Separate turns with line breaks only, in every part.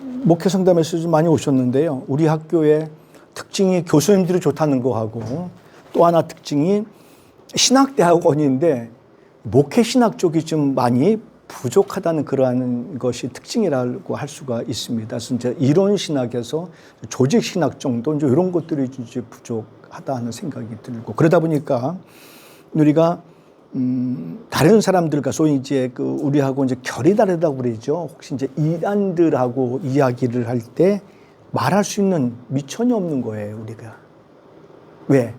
목회 상담에서 좀 많이 오셨는데요. 우리 학교의 특징이 교수님들이 좋다는 거하고 또 하나 특징이 신학대학원인데 목회 신학 쪽이 좀 많이 부족하다는 그러한 것이 특징이라고 할 수가 있습니다. 그래서 이제 이론 신학에서 조직 신학 정도 이제 이런 것들이 이제 부족하다는 생각이 들고 그러다 보니까 우리가 다른 사람들과 소위 이제 그 우리하고 이제 결이 다르다고 그러죠. 혹시 이제 이단들하고 이야기를 할 때 말할 수 있는 미천이 없는 거예요, 우리가. 왜?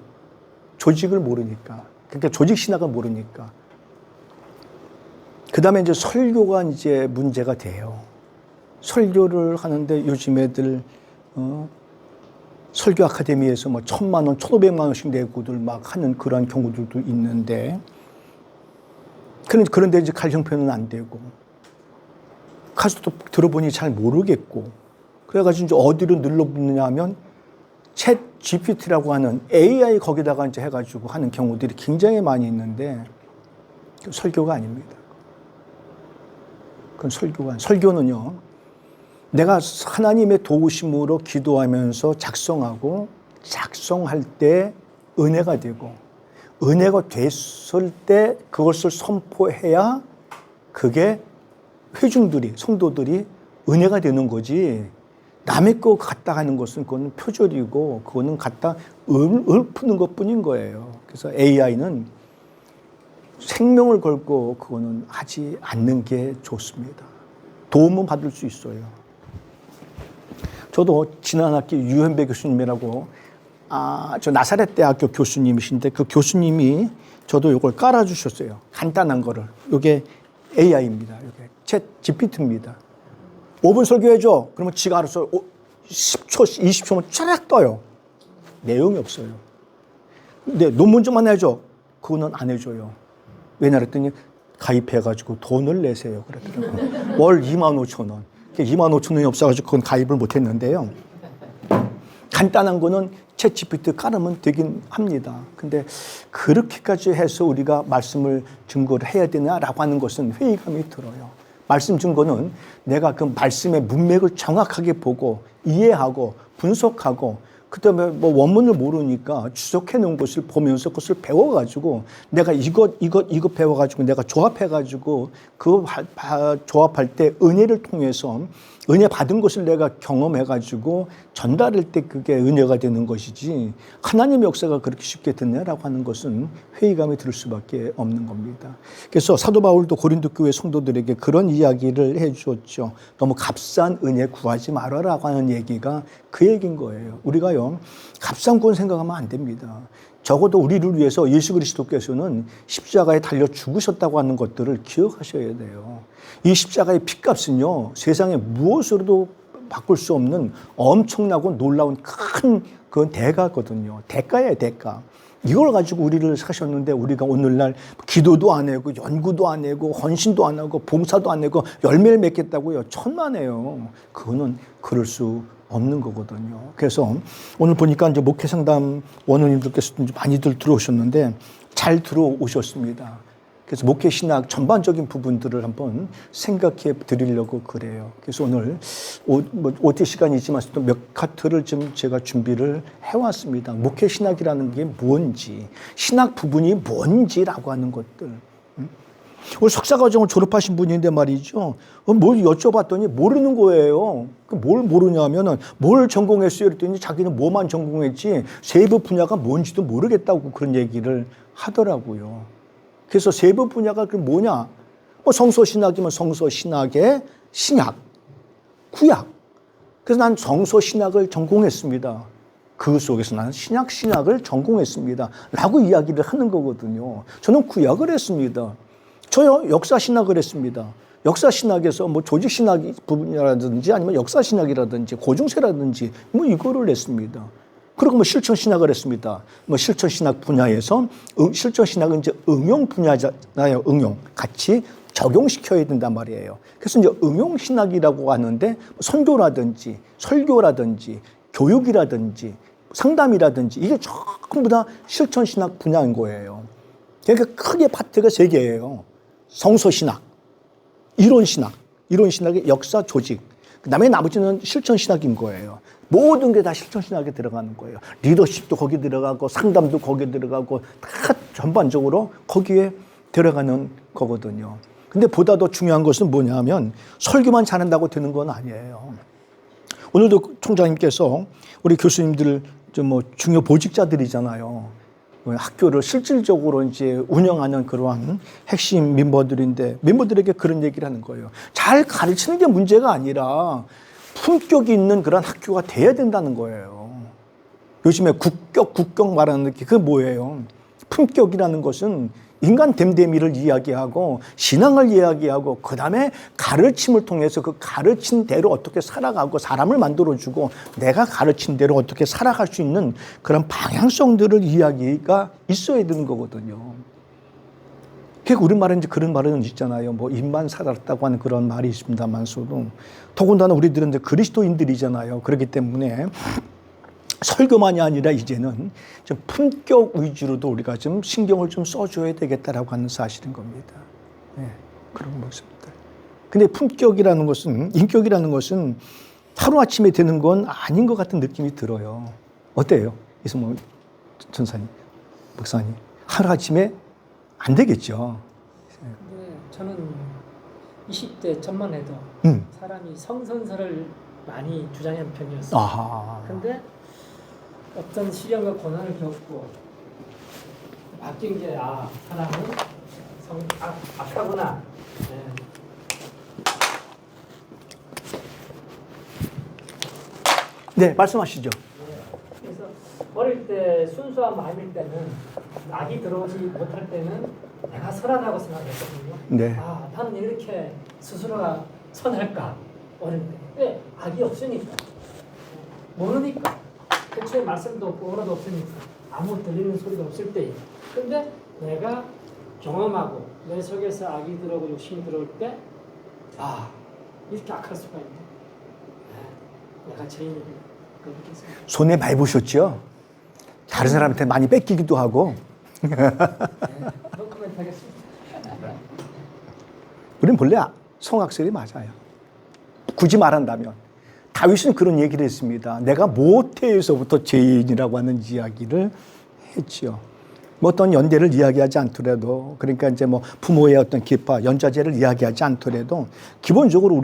조직을 모르니까. 그러니까 조직 신학을 모르니까. 그 다음에 이제 설교가 이제 문제가 돼요. 설교를 하는데 요즘 애들, 설교 아카데미에서 뭐 1,000만 원, 1,500만 원씩 내고들 막 하는 그런 경우들도 있는데, 그런데 이제 갈 형편은 안 되고, 가서 또 들어보니 잘 모르겠고, 그래가지고 이제 어디로 눌러붙느냐 하면, 챗 GPT라고 하는 AI 거기다가 이제 해가지고 하는 경우들이 굉장히 많이 있는데, 설교가 아닙니다. 그건 설교는요, 내가 하나님의 도우심으로 기도하면서 작성할 때 은혜가 되고, 은혜가 됐을 때 그것을 선포해야 그게 회중들이, 성도들이 은혜가 되는 거지. 남의 거 갖다 하는 것은 그거는 표절이고, 그거는 갖다 읊는 것 뿐인 거예요. 그래서 AI는 생명을 걸고 그거는 하지 않는 게 좋습니다. 도움은 받을 수 있어요. 저도 지난 학기 유현배 교수님이라고 저 나사렛 대학교 교수님이신데 그 교수님이 저도 이걸 깔아주셨어요. 간단한 거를. 이게 AI입니다. 이게 챗 GPT입니다. 5분 설교해줘. 그러면 지가 알아서 10초, 20초면 쫙 떠요. 내용이 없어요. 근데 논문 좀 하나 해줘. 그거는 안 해줘요. 왜냐 그랬더니 가입해가지고 돈을 내세요. 그러더라고요. 월 25,000원. 25,000원이 없어가지고 그건 가입을 못했는데요. 간단한 거는 챗 GPT 깔으면 되긴 합니다. 근데 그렇게까지 해서 우리가 말씀을 증거를 해야 되냐라고 하는 것은 회의감이 들어요. 말씀 증거는 내가 그 말씀의 문맥을 정확하게 보고 이해하고 분석하고 그다음에 뭐 원문을 모르니까 주석해 놓은 것을 보면서 그것을 배워가지고 내가 이거 배워가지고 내가 조합해가지고 그 조합할 때 은혜를 통해서 은혜 받은 것을 내가 경험해가지고 전달할 때 그게 은혜가 되는 것이지 하나님의 역사가 그렇게 쉽게 되냐라고 하는 것은 회의감이 들 수밖에 없는 겁니다. 그래서 사도 바울도 고린도 교회 성도들에게 그런 이야기를 해주었죠. 너무 값싼 은혜 구하지 말아라고 하는 얘기가 그 얘기인 거예요. 우리가요 값싼 건 생각하면 안 됩니다. 적어도 우리를 위해서 예수 그리스도께서는 십자가에 달려 죽으셨다고 하는 것들을 기억하셔야 돼요. 이 십자가의 피값은요 세상에 무엇으로도 바꿀 수 없는 엄청나고 놀라운 큰 그 대가거든요. 대가예요, 대가. 이걸 가지고 우리를 사셨는데 우리가 오늘날 기도도 안 하고 연구도 안 하고 헌신도 안 하고 봉사도 안 하고 열매를 맺겠다고요. 천만에요. 그거는 그럴 수 없는 거거든요. 그래서 오늘 보니까 이제 목회 상담 원우님들께서도 많이들 들어오셨는데 잘 들어오셨습니다. 그래서 목회 신학 전반적인 부분들을 한번 생각해 드리려고 그래요. 그래서 오늘 OT 시간이 있지만 또 몇 카트를 좀 제가 준비를 해왔습니다. 목회 신학이라는 게 뭔지, 신학 부분이 뭔지라고 하는 것들. 오늘 석사과정을 졸업하신 분인데 말이죠. 뭘 여쭤봤더니 모르는 거예요. 뭘 모르냐면은 뭘 전공했어요? 그랬더니 자기는 뭐만 전공했지 세부 분야가 뭔지도 모르겠다고 그런 얘기를 하더라고요. 그래서 세부 분야가 그 뭐냐? 뭐 성서신학이면 성서신학의 신약, 구약. 그래서 난 성서신학을 전공했습니다. 그 속에서 나는 신약을 전공했습니다. 라고 이야기를 하는 거거든요. 저는 구약을 했습니다. 저요, 역사신학을 했습니다. 역사신학에서 뭐 조직신학 부분이라든지 아니면 역사신학이라든지 고중세라든지 뭐 이거를 했습니다. 그리고 뭐 실천신학을 했습니다. 뭐 실천신학 분야에서 실천신학은 이제 응용 분야잖아요. 응용. 같이 적용시켜야 된단 말이에요. 그래서 이제 응용신학이라고 하는데 선교라든지 설교라든지 교육이라든지 상담이라든지 이게 전부 다 실천신학 분야인 거예요. 그러니까 크게 파트가 3개예요. 성서신학, 이론신학, 이론신학의 역사 조직. 그다음에 나머지는 실천신학인 거예요. 모든 게 다 실천신학에 들어가는 거예요. 리더십도 거기 들어가고 상담도 거기에 들어가고 다 전반적으로 거기에 들어가는 거거든요. 근데 보다 더 중요한 것은 뭐냐면 설교만 잘한다고 되는 건 아니에요. 오늘도 총장님께서 우리 교수님들 뭐 중요 보직자들이잖아요. 학교를 실질적으로 이제 운영하는 그러한 핵심 멤버들에게 그런 얘기를 하는 거예요. 잘 가르치는 게 문제가 아니라 품격이 있는 그런 학교가 돼야 된다는 거예요. 요즘에 국격 말하는 게 그게 뭐예요? 품격이라는 것은 인간 됨됨이를 이야기하고 신앙을 이야기하고 그다음에 가르침을 통해서 그 가르친 대로 어떻게 살아가고 사람을 만들어주고 내가 가르친 대로 어떻게 살아갈 수 있는 그런 방향성들을 이야기가 있어야 되는 거거든요. 그러니까 우리말은 이제 그런 말은 있잖아요. 뭐 입만 살았다고 하는 그런 말이 있습니다만서도 더군다나 우리들은 이제 그리스도인들이잖아요. 그렇기 때문에 설교만이 아니라 이제는 좀 품격 위주로도 우리가 좀 신경을 좀 써줘야 되겠다라고 하는 사실인 겁니다. 네, 그런 모습들. 근데 품격이라는 것은, 인격이라는 것은 하루아침에 되는 건 아닌 것 같은 느낌이 들어요. 어때요? 이승모 전사님, 목사님. 하루아침에 안 되겠죠.
네, 저는 20대 전만 해도 사람이 성선설을 많이 주장하는 편이었어요.
아하.
근데 어떤 시련과 고난을 겪고 바뀐 게 사람은 악하구나.
네, 말씀하시죠.
그래서 어릴 때 순수한 마음일 때는 악이 들어오지 못할 때는 내가 선하다고 생각했거든요.
네.
나는 이렇게 스스로가 선할까? 어릴 때. 왜? 악이 없으니까. 모르니까. 대체 말씀도 없고 언어도 없으니까. 아무 들리는 소리도 없을 때에. 근데 내가 경험하고 내 속에서 악이 들어오고 욕심이 들어올 때 이렇게 악할 수가 있네. 내가 죄인이구나. 그렇게 생각해요.
손에 많이 보셨죠? 다른 사람한테 많이 뺏기기도 하고.
네, 노코멘트 하겠습니다.
우리는 본래 성악설이 맞아요. 굳이 말한다면. 다윗은 그런 얘기를 했습니다. 내가 모태에서부터 죄인이라고 하는 이야기를 했지요. 뭐 어떤 연대를 이야기하지 않더라도, 그러니까 이제 뭐 부모의 어떤 기파, 연좌제를 이야기하지 않더라도, 기본적으로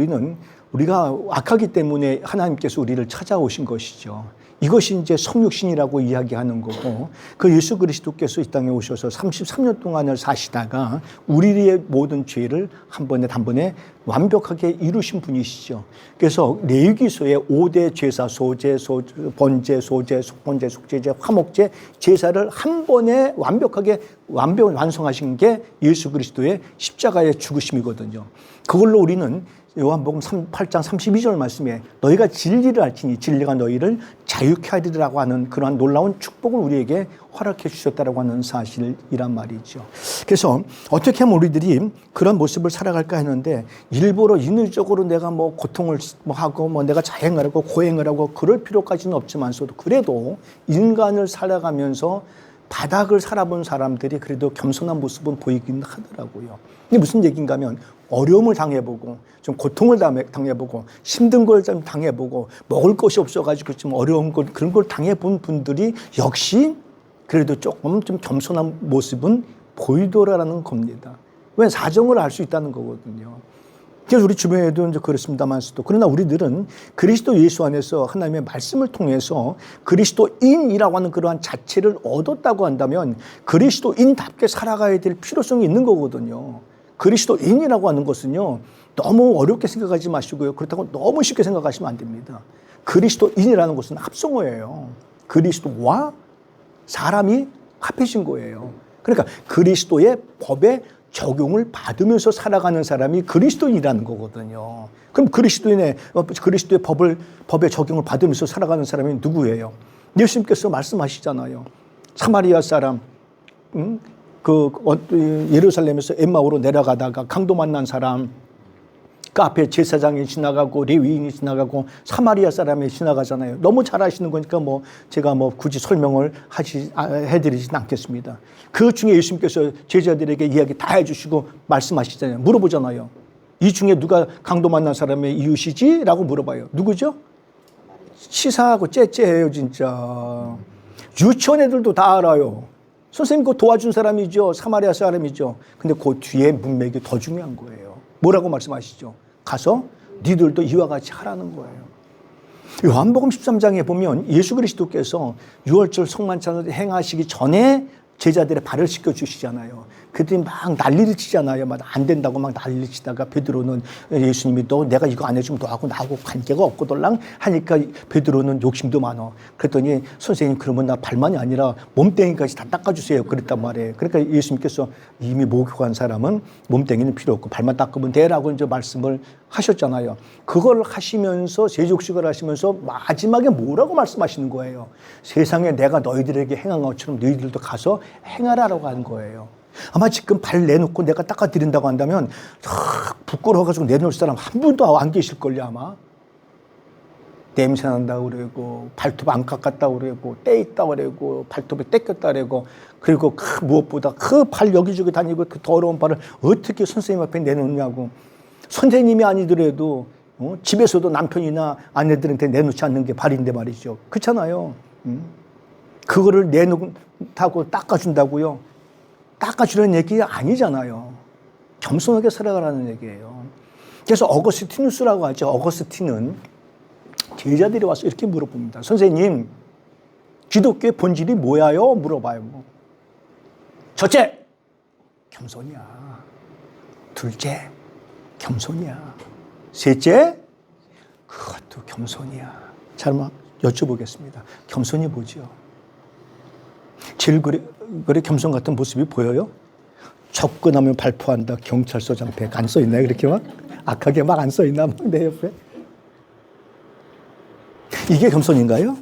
우리가 악하기 때문에 하나님께서 우리를 찾아오신 것이죠. 이것이 이제 성육신이라고 이야기하는 거고, 그 예수 그리스도께서 이 땅에 오셔서 33년 동안을 사시다가 우리의 모든 죄를 한 번에 단번에 완벽하게 이루신 분이시죠. 그래서 레위기서의 5대 제사, 소제, 번제, 소제, 속번제, 속죄제, 화목제 제사를 한 번에 완성하신 게 예수 그리스도의 십자가의 죽으심이거든요. 그걸로 우리는 요한복음 8장 32절 말씀에 너희가 진리를 알지니 진리가 너희를 자유케 하리라고 하는 그러한 놀라운 축복을 우리에게 허락해 주셨다라고 하는 사실이란 말이죠. 그래서 어떻게 하면 우리들이 그런 모습을 살아갈까 했는데 일부러 인위적으로 내가 뭐 고통을 하고 뭐 내가 자행을 하고 고행을 하고 그럴 필요까지는 없지만서도 그래도 인간을 살아가면서 바닥을 살아본 사람들이 그래도 겸손한 모습은 보이긴 하더라고요. 이게 무슨 얘기인가 하면 어려움을 당해보고 좀 고통을 당해보고 힘든 걸 좀 당해보고 먹을 것이 없어가지고 좀 어려운 걸 그런 걸 당해본 분들이 역시 그래도 조금 좀 겸손한 모습은 보이더라라는 겁니다. 왜? 사정을 알 수 있다는 거거든요. 그래서 우리 주변에도 이제 그렇습니다만서도 그러나 우리들은 그리스도 예수 안에서 하나님의 말씀을 통해서 그리스도인이라고 하는 그러한 자체를 얻었다고 한다면 그리스도인답게 살아가야 될 필요성이 있는 거거든요. 그리스도인이라고 하는 것은요, 너무 어렵게 생각하지 마시고요. 그렇다고 너무 쉽게 생각하시면 안 됩니다. 그리스도인이라는 것은 합성어예요. 그리스도와 사람이 합해진 거예요. 그러니까 그리스도의 법에 적용을 받으면서 살아가는 사람이 그리스도인이라는 거거든요. 그럼 그리스도의 법에 적용을 받으면서 살아가는 사람이 누구예요? 예수님께서 말씀하시잖아요. 사마리아 사람, 예루살렘에서 엠마오로 내려가다가 강도 만난 사람, 그 앞에 제사장이 지나가고 레위인이 지나가고 사마리아 사람이 지나가잖아요. 너무 잘 아시는 거니까 제가 굳이 설명을 해드리진 않겠습니다. 그 중에 예수님께서 제자들에게 이야기 다 해주시고 말씀하시잖아요. 물어보잖아요. 이 중에 누가 강도 만난 사람의 이웃이지? 라고 물어봐요. 누구죠? 치사하고 째째해요, 진짜. 유치원 애들도 다 알아요. 선생님 그거 도와준 사람이죠. 사마리아 사람이죠. 근데 그 뒤에 문맥이 더 중요한 거예요. 뭐라고 말씀하시죠? 가서 니들도 이와 같이 하라는 거예요. 요한복음 13장에 보면 예수 그리스도께서 유월절 성만찬을 행하시기 전에 제자들의 발을 씻겨 주시잖아요. 그들이 막 난리를 치잖아요. 막 안 된다고 막 난리를 치다가 베드로는 예수님이 너 내가 이거 안 해주면 너하고 나하고 관계가 없거들랑 하니까 베드로는 욕심도 많어. 그랬더니 선생님 그러면 나 발만이 아니라 몸뚱이까지 다 닦아주세요. 그랬단 말이에요. 그러니까 예수님께서 이미 목욕한 사람은 몸뚱이는 필요 없고 발만 닦으면 돼라고 이제 말씀을 하셨잖아요. 그걸 하시면서 세족식을 하시면서 마지막에 뭐라고 말씀하시는 거예요? 세상에 내가 너희들에게 행한 것처럼 너희들도 가서 행하라라고 하는 거예요. 아마 지금 발 내놓고 내가 닦아드린다고 한다면 부끄러워가지고 내놓을 사람 한 분도 안 계실걸요 아마. 냄새 난다고 그러고 발톱 안 깎았다고 그러고 때 있다고 그러고 발톱에 떼꼈다 그러고 그리고 무엇보다 그 발 여기저기 다니고 그 더러운 발을 어떻게 선생님 앞에 내놓냐고. 선생님이 아니더라도 집에서도 남편이나 아내들한테 내놓지 않는 게 발인데 말이죠. 그렇잖아요. 그거를 내놓다고 닦아준다고요. 닦아주려는 얘기가 아니잖아요. 겸손하게 살아가라는 얘기예요. 그래서 어거스티누스라고 하죠. 어거스틴은 제자들이 와서 이렇게 물어봅니다. 선생님, 기독교의 본질이 뭐야요? 물어봐요. 첫째, 겸손이야. 둘째, 겸손이야. 셋째, 그것도 겸손이야. 잘 여쭤보겠습니다. 겸손이 뭐죠? 제일 그래 겸손 같은 모습이 보여요? 접근하면 발포한다. 경찰서장 백 안 써있나요? 그렇게 막 악하게 막 안 써있나? 막 내 옆에. 이게 겸손인가요?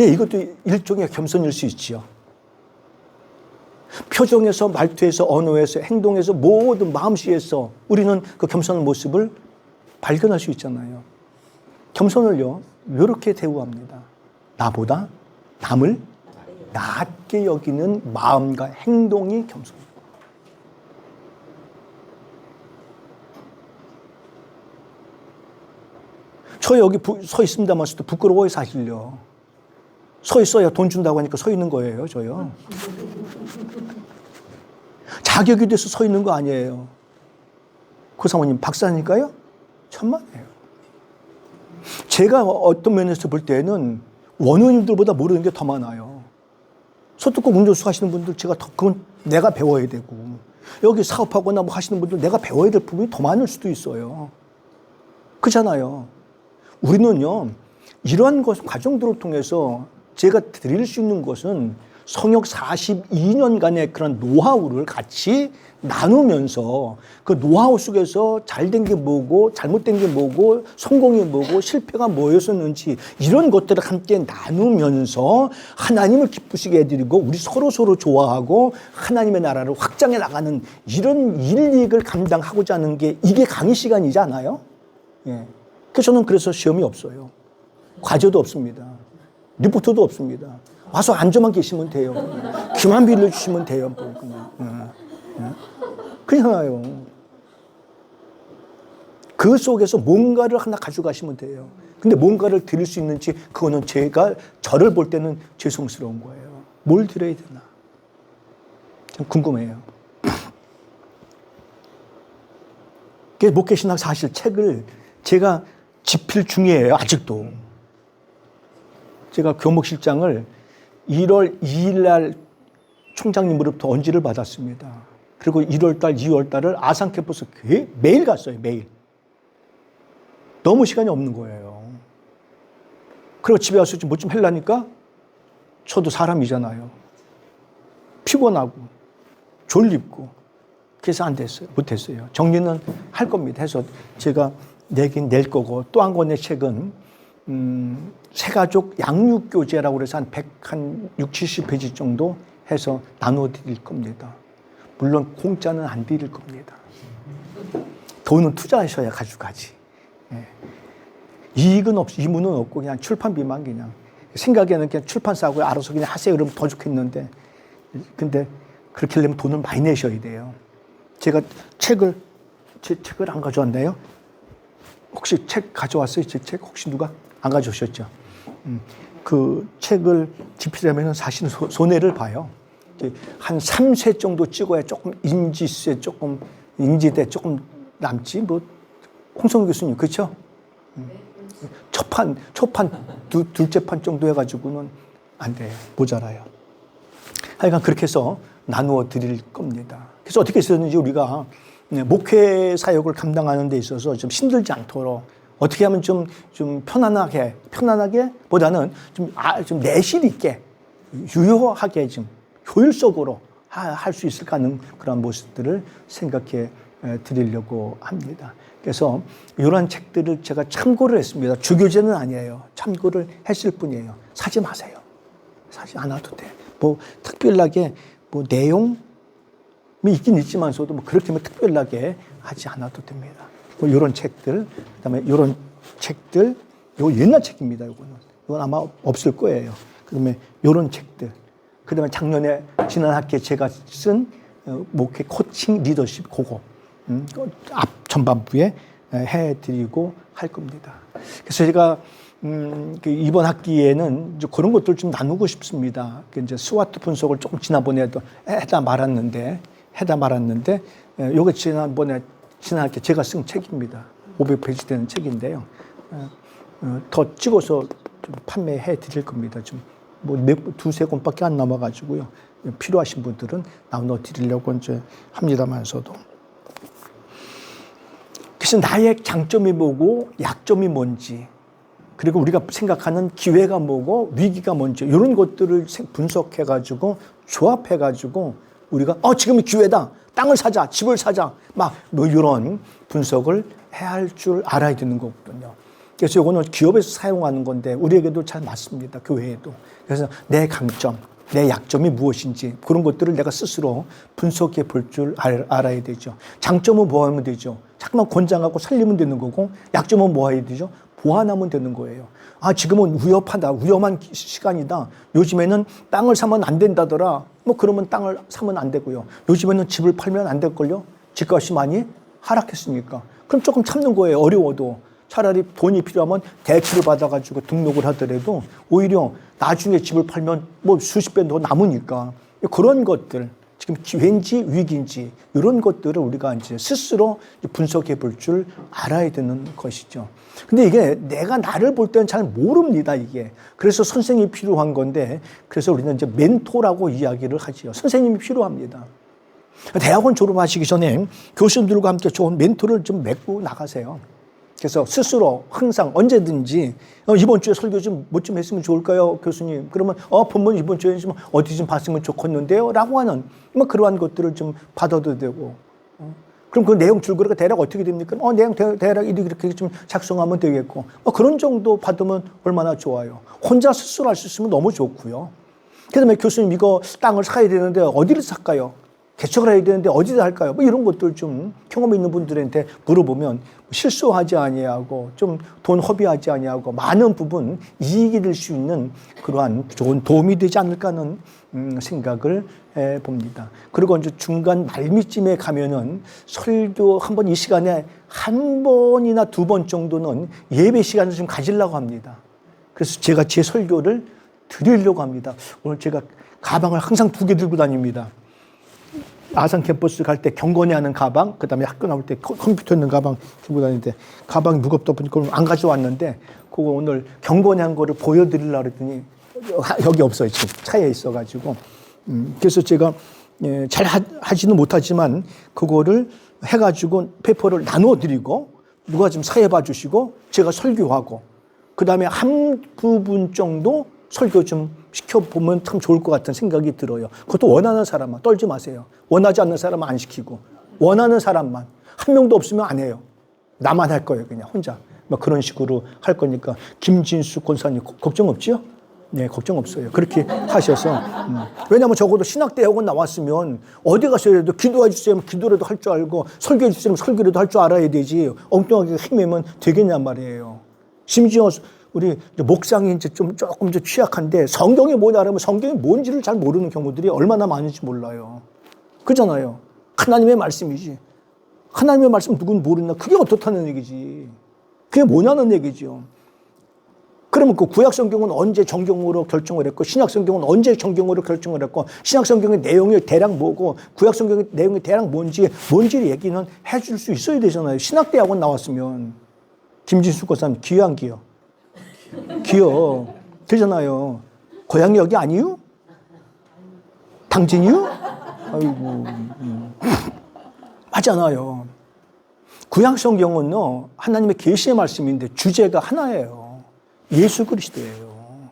예, 이것도 일종의 겸손일 수 있지요. 표정에서, 말투에서, 언어에서, 행동에서, 모든 마음씨에서 우리는 그 겸손한 모습을 발견할 수 있잖아요. 겸손을요, 이렇게 대우합니다. 나보다 남을 낮게 여기는 마음과 행동이 겸손입니다. 저 여기 서 있습니다만서도 부끄러워요, 사실요. 서 있어야 돈 준다고 하니까 서 있는 거예요, 저요. 자격이 돼서 서 있는 거 아니에요. 그 사모님 박사니까요? 천만에요. 제가 어떤 면에서 볼 때는 원우님들보다 모르는 게 더 많아요. 소뚜껑 운전수 하시는 분들 그건 내가 배워야 되고, 여기 사업하거나 뭐 하시는 분들 내가 배워야 될 부분이 더 많을 수도 있어요. 그렇잖아요. 우리는요, 이러한 과정들을 통해서 제가 드릴 수 있는 것은 성역 42년간의 그런 노하우를 같이 나누면서 그 노하우 속에서 잘된 게 뭐고 잘못된 게 뭐고 성공이 뭐고 실패가 뭐였었는지 이런 것들을 함께 나누면서 하나님을 기쁘시게 해드리고 우리 서로 좋아하고 하나님의 나라를 확장해 나가는 이런 일익을 감당하고자 하는 게 이게 강의 시간이지 않아요? 예. 그래서 저는 그래서 시험이 없어요. 과제도 없습니다. 리포트도 없습니다. 와서 앉아만 계시면 돼요. 귀만 빌려주시면 돼요. 그렇잖아요. 그 속에서 뭔가를 하나 가져가시면 돼요. 근데 뭔가를 드릴 수 있는지 그거는 저를 볼 때는 죄송스러운 거예요. 뭘 드려야 되나? 좀 궁금해요. 목회신학 사실 책을 제가 집필 중이에요. 아직도. 제가 교목실장을 1월 2일 날 총장님으로부터 언지를 받았습니다. 그리고 1월 달, 2월 달을 아산 캠퍼스 매일 갔어요. 매일. 너무 시간이 없는 거예요. 그리고 집에 와서 뭐 좀 하려니까 저도 사람이잖아요. 피곤하고 졸립고 그래서 안 됐어요. 못했어요. 정리는 할 겁니다. 해서 제가 내긴 낼 거고 또 한 권의 책은 새가족 양육교재라고 해서 한 60, 70페이지 정도 해서 나눠 드릴 겁니다. 물론 공짜는 안 드릴 겁니다. 돈은 투자하셔야 가져가지. 예. 이익은 이문은 없고 그냥 출판비만 그냥. 생각에는 그냥 출판사하고 알아서 그냥 하세요. 그러면 더 좋겠는데. 근데 그렇게 하려면 돈을 많이 내셔야 돼요. 제가 책을 제 책을 안 가져왔나요? 혹시 책 가져왔어요? 제 책 혹시 누가 안 가져오셨죠? 그 책을 집필하면 사실은 손해를 봐요. 한 3쇄 정도 찍어야 조금 인지세 조금 인지대 조금 남지. 뭐 홍성우 교수님 그렇죠? 초판 둘째 판 정도 해가지고는 안 돼요. 모자라요. 하여간 그렇게 해서 나누어 드릴 겁니다. 그래서 어떻게 했었는지 우리가 목회 사역을 감당하는 데 있어서 좀 힘들지 않도록 어떻게 하면 좀 편안하게 보다는 좀 내실 있게 유효하게 좀 효율적으로 할 수 있을까 하는 그런 모습들을 생각해 드리려고 합니다. 그래서 이런 책들을 제가 참고를 했습니다. 주교제는 아니에요. 참고를 했을 뿐이에요. 사지 마세요. 사지 않아도 돼. 뭐 특별하게 뭐 내용이 있긴 있지만서도 뭐 그렇게 뭐 특별하게 하지 않아도 됩니다. 뭐 이런 책들, 그다음에 이런 책들, 이거 옛날 책입니다. 이건 아마 없을 거예요. 그다음에 이런 책들, 그다음에 작년에 지난 학기에 제가 쓴 목회 코칭 리더십 그거 앞 전반부에 해드리고 할 겁니다. 그래서 제가 이번 학기에는 이제 그런 것들 좀 나누고 싶습니다. 이제 스와트 분석을 조금 지난번에도 해다 말았는데 요게 지난 학기 제가 쓴 책입니다. 500페이지 되는 책인데요. 더 찍어서 좀 판매해 드릴 겁니다. 좀 뭐 두세 권밖에 안 남아가지고요. 필요하신 분들은 나눠 드리려고 이제 합니다만서도. 그래서 나의 장점이 뭐고 약점이 뭔지, 그리고 우리가 생각하는 기회가 뭐고 위기가 뭔지 이런 것들을 분석해가지고 조합해가지고 우리가 지금이 기회다. 땅을 사자, 집을 사자, 막 뭐 이런 분석을 해야 할 줄 알아야 되는 거거든요. 그래서 이거는 기업에서 사용하는 건데 우리에게도 잘 맞습니다. 교회에도. 그래서 내 강점, 내 약점이 무엇인지 그런 것들을 내가 스스로 분석해 볼 줄 알아야 되죠. 장점은 뭐 하면 되죠? 자꾸만 권장하고 살리면 되는 거고, 약점은 뭐 해야 되죠? 보완하면 되는 거예요. 지금은 위험한 시간이다. 요즘에는 땅을 사면 안 된다더라. 뭐 그러면 땅을 사면 안 되고요. 요즘에는 집을 팔면 안 될걸요? 집값이 많이 하락했으니까. 그럼 조금 참는 거예요. 어려워도. 차라리 돈이 필요하면 대출을 받아가지고 등록을 하더라도 오히려 나중에 집을 팔면 뭐 수십 배 더 남으니까 그런 것들, 지금 기회인지 위기인지 이런 것들을 우리가 이제 스스로 분석해 볼 줄 알아야 되는 것이죠. 근데 이게 내가 나를 볼 때는 잘 모릅니다, 이게. 그래서 선생님이 필요한 건데, 그래서 우리는 이제 멘토라고 이야기를 하지요. 선생님이 필요합니다. 대학원 졸업하시기 전에 교수님들과 함께 좋은 멘토를 좀 맺고 나가세요. 그래서 스스로 항상 언제든지 이번 주에 설교 뭐 좀 했으면 좋을까요, 교수님? 그러면 본문 이번 주에 좀 어디 좀 봤으면 좋겠는데요? 라고 하는 뭐 그러한 것들을 좀 받아도 되고. 그럼 그 내용 줄거리가 대략 어떻게 됩니까? 내용 대략 이렇게 좀 작성하면 되겠고. 그런 정도 받으면 얼마나 좋아요. 혼자 스스로 할 수 있으면 너무 좋고요. 그다음에 교수님 이거 땅을 사야 되는데 어디를 살까요? 개척을 해야 되는데 어디다 할까요? 뭐 이런 것들 좀 경험 있는 분들한테 물어보면 실수하지 아니하고 좀 돈 허비하지 아니하고 많은 부분 이익이 될 수 있는 그러한 좋은 도움이 되지 않을까 하는 생각을 해 봅니다. 그리고 이제 중간 말미쯤에 가면은 설교 한 번 이 시간에 한 번이나 두 번 정도는 예배 시간을 좀 가지려고 합니다. 그래서 제가 제 설교를 드리려고 합니다. 오늘 제가 가방을 항상 2개 들고 다닙니다. 아산 캠퍼스 갈 때 경건해 하는 가방, 그 다음에 학교 나올 때 컴퓨터 있는 가방 들고 다니는데 가방이 무겁다 보니까 안 가져왔는데 그거 오늘 경건해 한 거를 보여드리려고 그랬더니 여기 없어요. 지금 차에 있어가지고. 그래서 제가 잘 하지는 못하지만 그거를 해가지고 페퍼를 나눠드리고 누가 좀 사회봐 주시고 제가 설교하고 그 다음에 한 부분 정도 설교 좀 시켜보면 참 좋을 것 같은 생각이 들어요. 그것도 원하는 사람만, 떨지 마세요. 원하지 않는 사람은 안 시키고 원하는 사람만. 한 명도 없으면 안 해요. 나만 할 거예요. 그냥 혼자. 뭐 그런 식으로 할 거니까. 김진수 권사님 걱정 없지요? 네, 걱정 없어요. 그렇게 하셔서. 왜냐하면 적어도 신학대학원 나왔으면 어디 가셔도 기도해 주세요. 기도라도 할 줄 알고 설교해 주세요. 설교라도 할 줄 알아야 되지. 엉뚱하게 힘내면 되겠냔 말이에요. 심지어 우리 목상이 이제 조금 취약한데 성경이 뭐냐 하면 성경이 뭔지를 잘 모르는 경우들이 얼마나 많은지 몰라요. 그잖아요. 하나님의 말씀이지. 하나님의 말씀 누군 모르나? 그게 어떻다는 얘기지. 그게 뭐냐는 얘기죠. 그러면 그 구약 성경은 언제 정경으로 결정을 했고, 신약 성경은 언제 정경으로 결정을 했고, 신약 성경의 내용이 대략 뭐고, 구약 성경의 내용이 대략 뭔지 얘기는 해줄 수 있어야 되잖아요. 신학대학원 나왔으면. 김진수 고사님, 기여 안 기여? 기여. 되잖아요. 고향이 여기 아니요? 당진이요? 아이고. 맞잖아요. 구약 성경은요, 하나님의 계시의 말씀인데 주제가 하나예요. 예수 그리스도예요.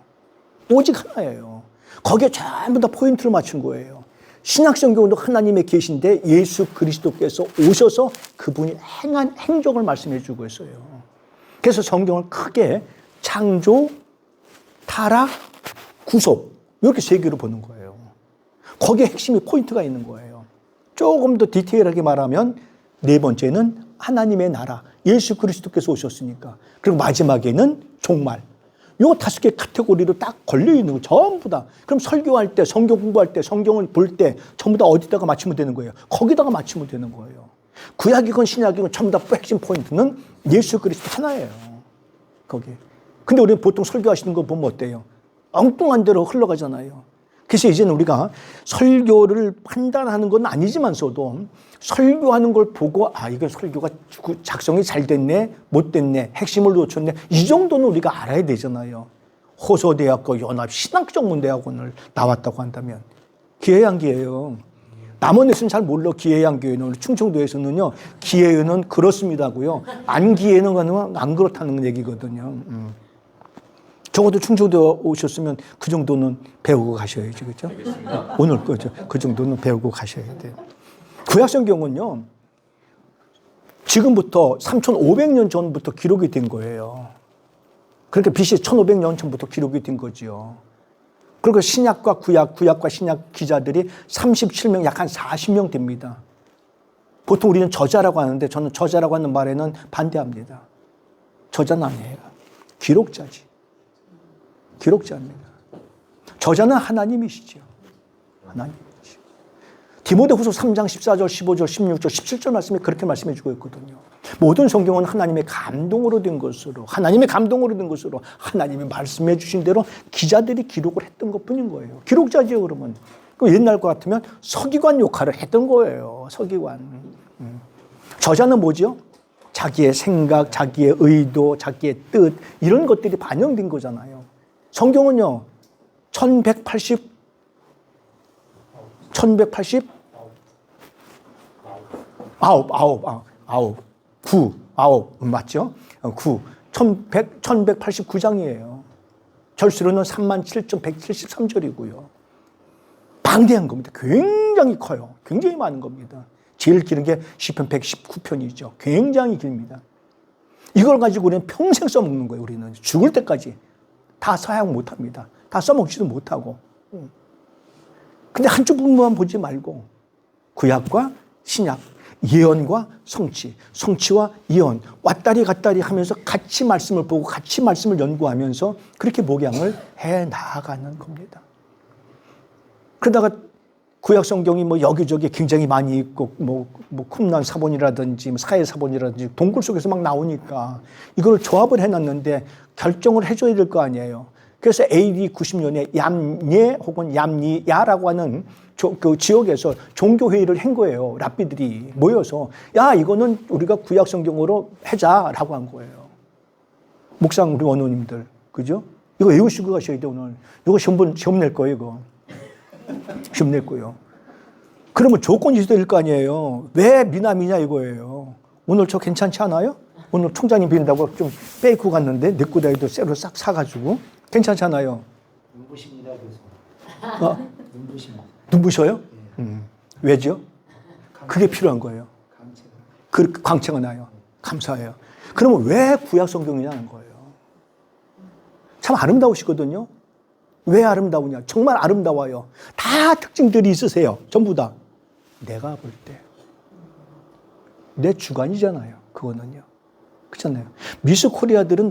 오직 하나예요. 거기에 전부 다 포인트를 맞춘 거예요. 신약 성경도 하나님의 계시인데 예수 그리스도께서 오셔서 그분이 행한 행적을 말씀해 주고 있어요. 그래서 성경을 크게 창조, 타락, 구속 이렇게 세 개로 보는 거예요. 거기에 핵심이 포인트가 있는 거예요. 조금 더 디테일하게 말하면 네 번째는 하나님의 나라, 예수 그리스도께서 오셨으니까. 그리고 마지막에는 종말. 요 5개 카테고리로 딱 걸려있는 거 전부 다. 그럼 설교할 때, 성경 공부할 때, 성경을 볼 때 전부 다 어디다가 맞추면 되는 거예요. 거기다가 맞추면 되는 거예요. 구약이건 신약이건 전부 다 핵심 포인트는 예수 그리스도 하나예요. 거기. 근데 우리는 보통 설교하시는 거 보면 어때요? 엉뚱한 대로 흘러가잖아요. 그래서 이제는 우리가 설교를 판단하는 건 아니지만서도 설교하는 걸 보고 이건 설교가 작성이 잘 됐네, 못 됐네, 핵심을 놓쳤네, 이 정도는 우리가 알아야 되잖아요. 호서대학교 연합신학전문대학원을 나왔다고 한다면 기회양교예요. 남원에서는 잘 몰라. 기회양교회는 충청도에서는요, 기회는 그렇습니다고요. 안 기회는 안 그렇다는 얘기거든요. 적어도 충청도 오셨으면 그 정도는 배우고 가셔야죠. 그렇죠? 오늘 그 정도는 배우고 가셔야 돼요. 구약성경은요, 지금부터 3,500년 전부터 기록이 된 거예요. 그러니까 BC 1,500년 전부터 기록이 된 거죠. 그리고 신약과 구약과 신약 기자들이 37명, 약 한 40명 됩니다. 보통 우리는 저자라고 하는데 저는 저자라고 하는 말에는 반대합니다. 저자는 아니에요. 기록자지. 기록자입니다. 저자는 하나님이시죠. 하나님이시죠. 디모데후서 3장 14절, 15절, 16절, 17절 말씀에 그렇게 말씀해 주고 있거든요. 모든 성경은 하나님의 감동으로 된 것으로, 하나님이 말씀해 주신 대로 기자들이 기록을 했던 것뿐인 거예요. 기록자지요, 그러면. 옛날 것 같으면 서기관 역할을 했던 거예요. 서기관. 저자는 뭐죠? 자기의 생각, 자기의 의도, 자기의 뜻 이런 것들이 반영된 거잖아요. 성경은요, 1189 맞죠? 1189장이에요. 절수로는 37,173절이고요. 방대한 겁니다. 굉장히 커요. 굉장히 많은 겁니다. 제일 긴 게 시편 119편이죠. 굉장히 깁니다. 이걸 가지고 우리는 평생 써먹는 거예요. 우리는 죽을 때까지 다 사용 못합니다. 다 써먹지도 못하고. 근데 한쪽 부분만 보지 말고 구약과 신약, 예언과 성취, 성취와 예언 왔다리 갔다리 하면서 같이 말씀을 보고 같이 말씀을 연구하면서 그렇게 목양을 해 나아가는 겁니다. 그러다가 구약 성경이 뭐 여기저기 굉장히 많이 있고 뭐 쿰난 사본이라든지 사회 사본이라든지 동굴 속에서 막 나오니까 이걸 조합을 해놨는데 결정을 해줘야 될 거 아니에요. 그래서 AD 90년에 얌예 혹은 얌니야라고 하는 그 지역에서 종교회의를 한 거예요. 랍비들이 모여서 야 이거는 우리가 구약 성경으로 하자라고 한 거예요. 목상 우리 원로님들 그죠? 이거 외우시고 가셔야 돼 오늘. 이거 시험 낼 거예요 이거. 시험 낼 거예요. 그러면 조건이 있어야 될 거 아니에요. 왜 미남이냐 이거예요. 오늘 저 괜찮지 않아요? 오늘 총장님 빈다고 좀 빼입고 갔는데 늑구다이도 새로 싹 사가지고 괜찮잖아요.
눈부십니다. 그래서. 눈부십니다.
눈부셔요? 왜죠? 그게 필요한 거예요. 그 광채가 나요. 감사해요. 그러면 왜 구약 성경이냐는 거예요. 참 아름다우시거든요. 왜 아름다우냐? 정말 아름다워요. 다 특징들이 있으세요. 전부 다. 내가 볼 때. 내 주관이잖아요. 그거는요. 그렇잖아요. 미스 코리아들은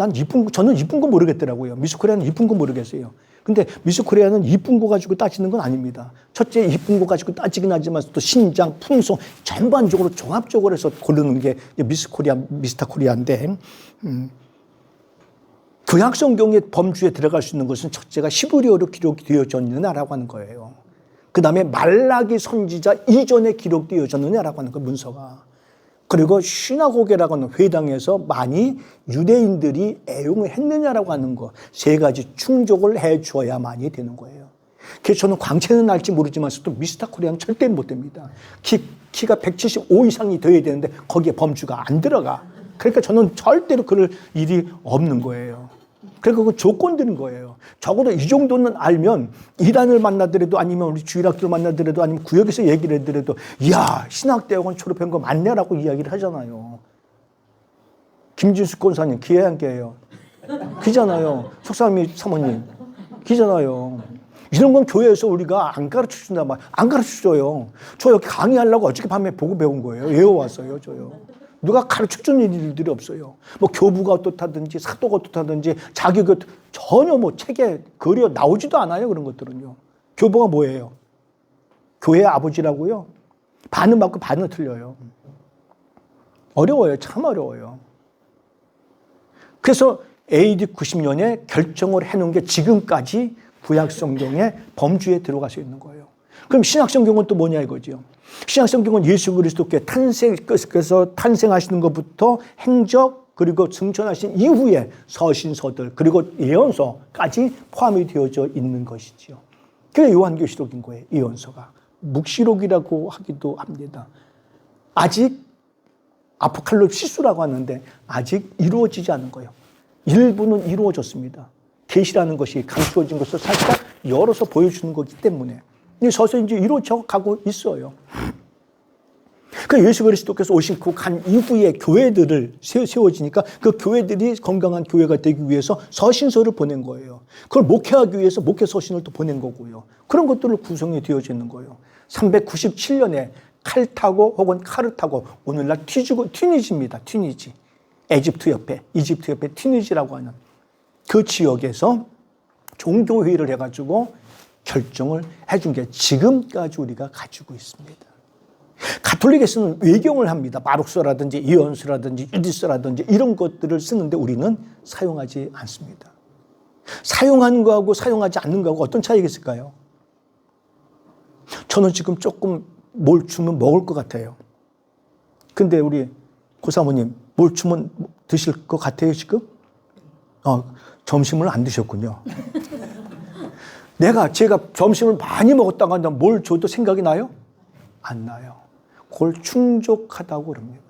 저는 이쁜 거 모르겠더라고요. 미스 코리아는 이쁜 거 모르겠어요. 근데 미스 코리아는 이쁜 거 가지고 따지는 건 아닙니다. 첫째, 이쁜 거 가지고 따지긴 하지만 또 신장, 풍성, 전반적으로 종합적으로 해서 고르는 게 미스 코리아, 미스터 코리아인데, 구약 성경의 범주에 들어갈 수 있는 것은 첫째가 히브리어로 기록되어졌느냐라고 하는 거예요. 그 다음에 말라기 선지자 이전에 기록되어졌느냐라고 하는 거예요, 문서가. 그리고 시나고게라고 하는 회당에서 많이 유대인들이 애용을 했느냐라고 하는 거. 세 가지 충족을 해 주어야만이 되는 거예요. 그래서 저는 광채는 날지 모르지만서도 미스터 코리아는 절대 못 됩니다. 키가 175 이상이 되어야 되는데 거기에 범주가 안 들어가. 그러니까 저는 절대로 그럴 일이 없는 거예요. 그러니까 그 조건들인 거예요. 적어도 이 정도는 알면 이단을 만나더라도 아니면 우리 주일학교를 만나더라도 아니면 구역에서 얘기를 하더라도 이야 신학대학원 졸업한 거 맞냐라고 이야기를 하잖아요. 김진수 권사님 기회한계예요. 기잖아요. 석사님 사모님 기잖아요. 이런 건 교회에서 우리가 안 가르쳐준단 말이에요. 안 가르쳐줘요. 저 여기 강의하려고 어저께 밤에 보고 배운 거예요. 외워왔어요. 저요. 누가 가르쳐주는 일들이 없어요. 뭐 교부가 어떻다든지 사도가 어떻다든지 자기가 전혀 뭐 책에 그려 나오지도 않아요. 그런 것들은요. 교부가 뭐예요? 교회의 아버지라고요. 반은 맞고 반은 틀려요. 어려워요. 참 어려워요. 그래서 AD 90년에 결정을 해놓은 게 지금까지 구약성경의 범주에 들어가서 있는 거예요. 그럼 신약성경은 또 뭐냐 이거죠. 신약성경은 예수 그리스도께 탄생해서 탄생하시는 것부터 행적 그리고 승천하신 이후에 서신서들 그리고 예언서까지 포함이 되어져 있는 것이지요. 그게 요한계시록인 거예요. 예언서가. 묵시록이라고 하기도 합니다. 아직 아포칼립시스라고 하는데 아직 이루어지지 않은 거예요. 일부는 이루어졌습니다. 계시라는 것이 감추어진 것을 살짝 열어서 보여주는 거기 때문에 서서히 이제 이루어져 가고 있어요. 그 예수 그리스도께서 오시고 간 이후에 교회들을 세워지니까 그 교회들이 건강한 교회가 되기 위해서 서신서를 보낸 거예요. 그걸 목회하기 위해서 목회 서신을 또 보낸 거고요. 그런 것들을 구성이 되어져 있는 거예요. 397년에 칼타고 혹은 카르타고 오늘날 튀니지입니다. 튀니지. 이집트 옆에 튀니지라고 하는 그 지역에서 종교회의를 해가지고 결정을 해준 게 지금까지 우리가 가지고 있습니다. 가톨릭에서는 외경을 합니다. 마록서라든지 예언서라든지 유디서라든지 이런 것들을 쓰는데 우리는 사용하지 않습니다. 사용하는 거하고 사용하지 않는 거하고 어떤 차이가 있을까요? 저는 지금 조금 뭘 주면 먹을 것 같아요. 근데 우리 고사모님 뭘 주면 드실 것 같아요 지금? 점심을 안 드셨군요. 제가 점심을 많이 먹었다가 뭘 줘도 생각이 나요? 안 나요. 그걸 충족하다고 그럽니다.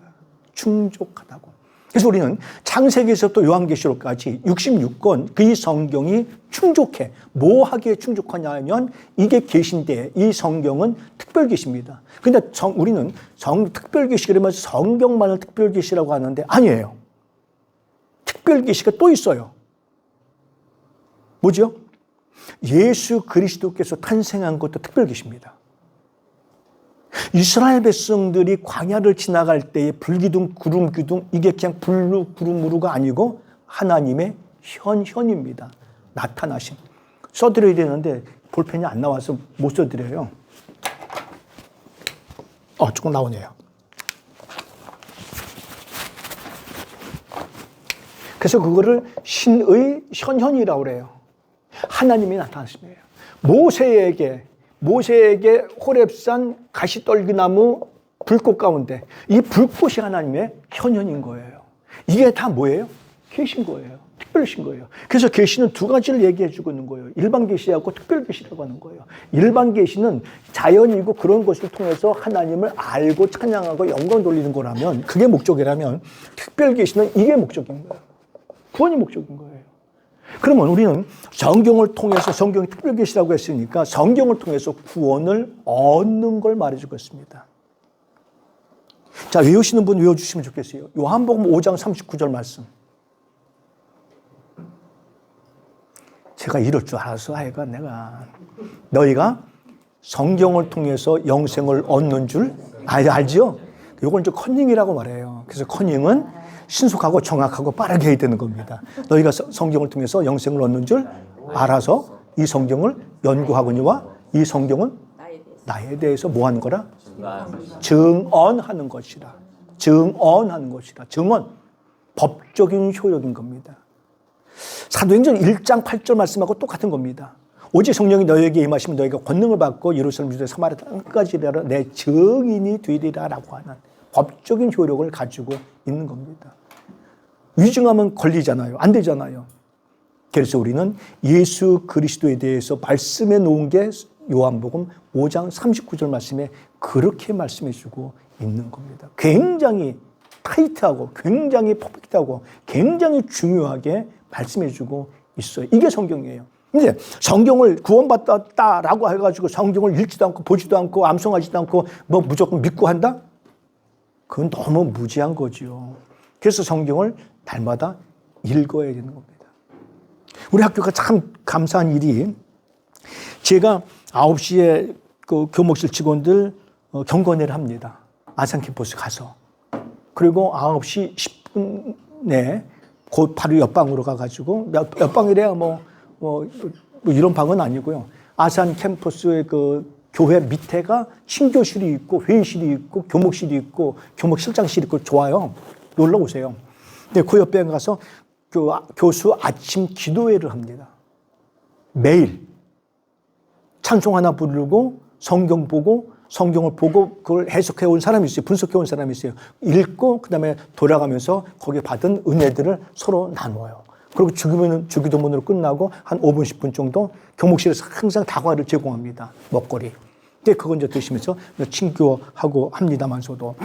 충족하다고. 그래서 우리는 창세기에서부터 요한계시록까지 66권 그 성경이 충족해. 뭐 하기에 충족하냐면 이게 계시인데 이 성경은 특별계시입니다. 근데 우리는 특별계시 그러면서 성경만을 특별계시라고 하는데 아니에요. 특별계시가 또 있어요. 뭐죠? 예수 그리스도께서 탄생한 것도 특별계시입니다. 이스라엘 백성들이 광야를 지나갈 때의 불기둥, 구름기둥 이게 그냥 불루, 구름으로가 아니고 하나님의 현현입니다. 나타나심. 써드려야 되는데 볼펜이 안 나와서 못 써드려요. 조금 나오네요. 그래서 그거를 신의 현현이라고 그래요. 하나님이 나타나심이에요. 모세에게 호렙산 가시떨기나무 불꽃 가운데 이 불꽃이 하나님의 현현인 거예요. 이게 다 뭐예요? 계신 거예요. 특별신 거예요. 그래서 계시는 두 가지를 얘기해 주고 있는 거예요. 일반 계시하고 특별 계시라고 하는 거예요. 일반 계시는 자연이고 그런 것을 통해서 하나님을 알고 찬양하고 영광 돌리는 거라면 그게 목적이라면 특별 계시는 이게 목적인 거예요. 구원이 목적인 거예요. 그러면 우리는 성경을 통해서 성경이 특별 계시라고 했으니까 성경을 통해서 구원을 얻는 걸 말해주고 있습니다. 자, 외우시는 분 외워주시면 좋겠어요. 요한복음 5장 39절 말씀. 제가 이럴 줄 알아서 하여간 내가 너희가 성경을 통해서 영생을 얻는 줄 알죠? 요걸 이제 커닝이라고 말해요. 그래서 커닝은 신속하고 정확하고 빠르게 해야 되는 겁니다. 너희가 성경을 통해서 영생을 얻는 줄 알아서 이 성경을 연구하거니와 이 성경은 나에 대해서 뭐 하는 거라? 증언하는 것이라. 증언하는 것이라. 증언. 법적인 효력인 겁니다. 사도행전 1장 8절 말씀하고 똑같은 겁니다. 오직 성령이 너희에게 임하시면 너희가 권능을 받고 예루살렘 유대 사마리아 땅까지 이르러 내 증인이 되리라라고 하는 법적인 효력을 가지고 있는 겁니다. 위증하면 걸리잖아요. 안 되잖아요. 그래서 우리는 예수 그리스도에 대해서 말씀해 놓은 게 요한복음 5장 39절 말씀에 그렇게 말씀해 주고 있는 겁니다. 굉장히 타이트하고 굉장히 퍼펙트하고 굉장히 중요하게 말씀해 주고 있어요. 이게 성경이에요. 근데 성경을 구원받았다라고 해가지고 성경을 읽지도 않고 보지도 않고 암송하지도 않고 뭐 무조건 믿고 한다? 그건 너무 무지한 거죠. 그래서 성경을 날마다 읽어야 되는 겁니다. 우리 학교가 참 감사한 일이 제가 9시에 그 교목실 직원들 경건회를 합니다. 아산 캠퍼스 가서. 그리고 9시 10분에 곧 바로 옆방으로 가가지고 옆방이래야 뭐 이런 방은 아니고요. 아산 캠퍼스의 그 교회 밑에가 신교실이 있고 회의실이 있고 교목실이 있고 교목실장실이 있고 좋아요. 놀러 오세요. 근데 그 옆에 가서 교수 아침 기도회를 합니다. 매일 찬송 하나 부르고 성경 보고 성경을 보고 그걸 해석해 온 사람이 있어요. 분석해 온 사람이 있어요. 읽고 그다음에 돌아가면서 거기에 받은 은혜들을 서로 나눠요. 그리고 주기도문으로 끝나고 한 5분, 10분 정도 교목실에서 항상 다과를 제공합니다. 먹거리. 근데 그건 이제 드시면서 친교하고 합니다만서도.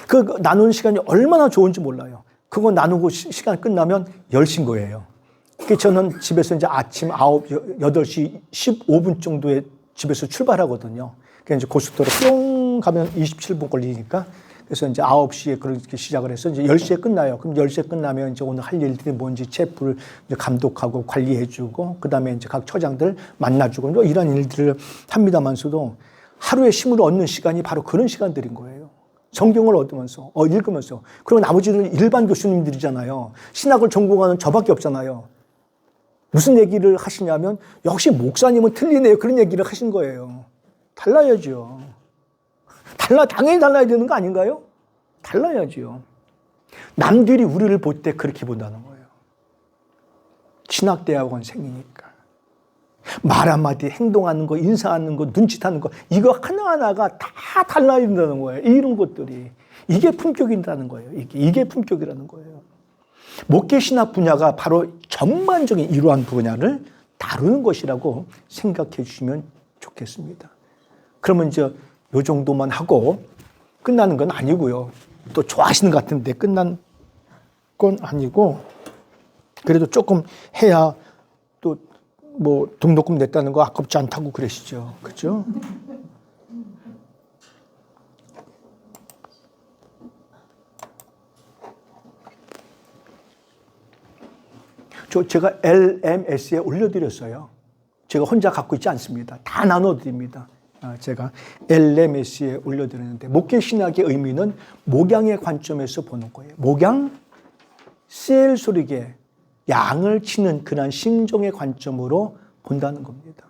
그 나누는 시간이 얼마나 좋은지 몰라요. 그거 나누고 시간 끝나면 10시인 거예요. 저는 집에서 이제 아침 8시 15분 정도에 집에서 출발하거든요. 그래서 이제 고속도로 뿅 가면 27분 걸리니까 그래서 이제 9시에 그렇게 시작을 해서 이제 10시에 끝나요. 그럼 10시에 끝나면 이제 오늘 할 일들이 뭔지 체프를 이제 감독하고 관리해주고 그 다음에 이제 각 처장들 만나주고 이런 일들을 합니다만서도 하루에 힘을 얻는 시간이 바로 그런 시간들인 거예요. 성경을 얻으면서, 읽으면서. 그리고 나머지는 일반 교수님들이잖아요. 신학을 전공하는 저밖에 없잖아요. 무슨 얘기를 하시냐면 역시 목사님은 틀리네요. 그런 얘기를 하신 거예요. 달라야죠. 당연히 달라야 되는 거 아닌가요? 달라야죠. 남들이 우리를 볼 때 그렇게 본다는 거예요. 신학대학원생이니까. 말 한마디, 행동하는 거, 인사하는 거, 눈짓하는 거 이거 하나하나가 다 달라야 된다는 거예요. 이런 것들이. 이게 품격이라는 거예요. 이게 품격이라는 거예요. 목회신학 분야가 바로 전반적인 이러한 분야를 다루는 것이라고 생각해 주시면 좋겠습니다. 그러면 이제 요 정도만 하고 끝나는 건 아니고요. 또 좋아하시는 것 같은데 끝난 건 아니고 그래도 조금 해야 또 뭐 등록금 냈다는 거 아깝지 않다고 그러시죠. 그렇죠? 제가 LMS에 올려드렸어요. 제가 혼자 갖고 있지 않습니다. 다 나눠드립니다. 제가 LMS에 올려드렸는데 목회신학의 의미는 목양의 관점에서 보는 거예요. 목양, 셀 소리게 양을 치는 그런 심정의 관점으로 본다는 겁니다.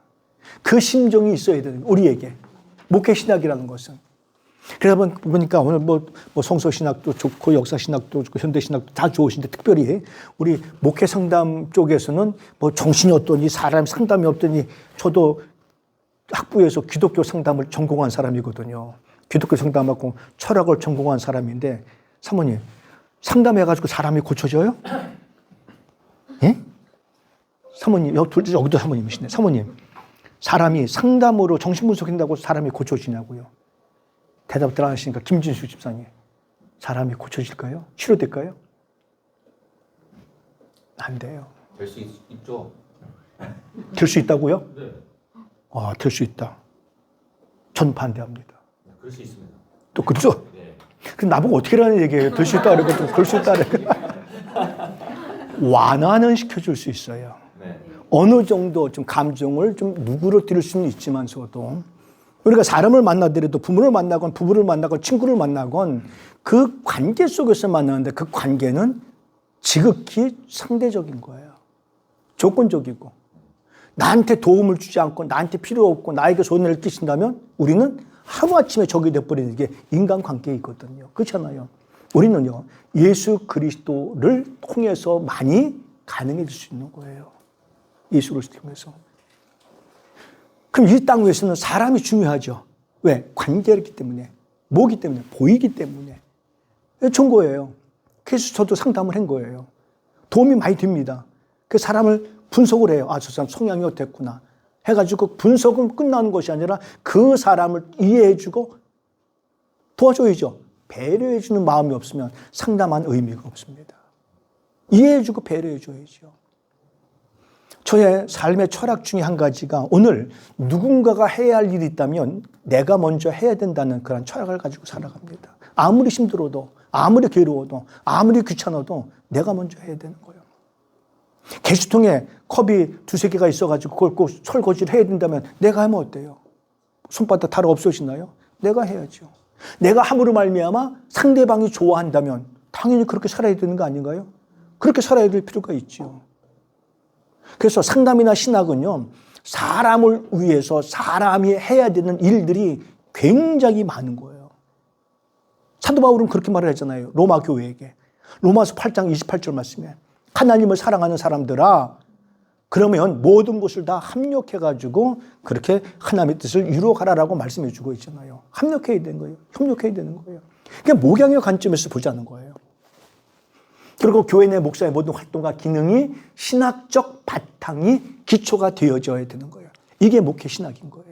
그 심정이 있어야 되는 거예요. 우리에게. 목회신학이라는 것은. 그러다 보니까 오늘 뭐 성서신학도 좋고 역사신학도 좋고 현대신학도 다 좋으신데 특별히 우리 목회상담 쪽에서는 뭐 정신이 어떠니 사람 상담이 없더니 저도 학부에서 기독교 상담을 전공한 사람이거든요. 기독교 상담하고 철학을 전공한 사람인데 사모님 상담해가지고 사람이 고쳐져요? 예? 사모님 여기도 사모님이시네. 사모님 사람이 상담으로 정신분석한다고 사람이 고쳐지냐고요. 대답들 안 하시니까 김진수 집사님 사람이 고쳐질까요? 치료될까요? 안 돼요.
될 수 있죠.
될 수 있다고요?
네.
될 수 있다. 전 반대합니다.
그럴 수 있습니다.
또 그렇죠?
네.
그럼 나보고 어떻게 하라는 얘기예요? 될 수 있다 그러고 그럴 수 있다 그러고 완화는 시켜줄 수 있어요.
네.
어느 정도 좀 감정을 좀 누그러뜨릴 수는 있지만서도 우리가 사람을 만나더라도 부모를 만나건 부부를 만나건 친구를 만나건 그 관계 속에서 만나는데 그 관계는 지극히 상대적인 거예요. 조건적이고. 나한테 도움을 주지 않고 나한테 필요 없고 나에게 손해를 끼친다면 우리는 하루아침에 적이 돼버리는 게 인간관계이거든요. 그렇잖아요. 우리는요, 예수 그리스도를 통해서 많이 가능해질 수 있는 거예요. 예수 그리스도를 통해서. 그럼 이 땅 위에서는 사람이 중요하죠. 왜? 관계이기 때문에, 뭐기 때문에, 보이기 때문에. 좋은 거예요. 그래서 저도 상담을 한 거예요. 도움이 많이 됩니다. 그 사람을 분석을 해요. 아, 저 사람 성향이 어땠구나. 해가지고 분석은 끝나는 것이 아니라 그 사람을 이해해주고 도와줘야죠. 배려해주는 마음이 없으면 상담한 의미가 없습니다. 이해해주고 배려해줘야죠. 저의 삶의 철학 중에 한 가지가 오늘 누군가가 해야 할 일이 있다면 내가 먼저 해야 된다는 그런 철학을 가지고 살아갑니다. 아무리 힘들어도, 아무리 괴로워도, 아무리 귀찮아도 내가 먼저 해야 되는 거예요. 개수통에 컵이 두세 개가 있어가지고 그걸 꼭 설거지를 해야 된다면 내가 하면 어때요? 손바닥 달아 없어지나요? 내가 해야죠. 내가 함으로 말미암아 상대방이 좋아한다면 당연히 그렇게 살아야 되는 거 아닌가요? 그렇게 살아야 될 필요가 있죠. 그래서 상담이나 신학은요, 사람을 위해서 사람이 해야 되는 일들이 굉장히 많은 거예요. 사도 바울은 그렇게 말을 했잖아요. 로마 교회에게. 로마서 8장 28절 말씀에 하나님을 사랑하는 사람들아, 그러면 모든 것을 다 합력해가지고 그렇게 하나님의 뜻을 이루어가라라고 말씀해 주고 있잖아요. 합력해야 되는 거예요. 협력해야 되는 거예요. 그게 목양의 관점에서 보자는 거예요. 그리고 교회 내 목사의 모든 활동과 기능이 신학적 바탕이 기초가 되어져야 되는 거예요. 이게 목회 신학인 거예요.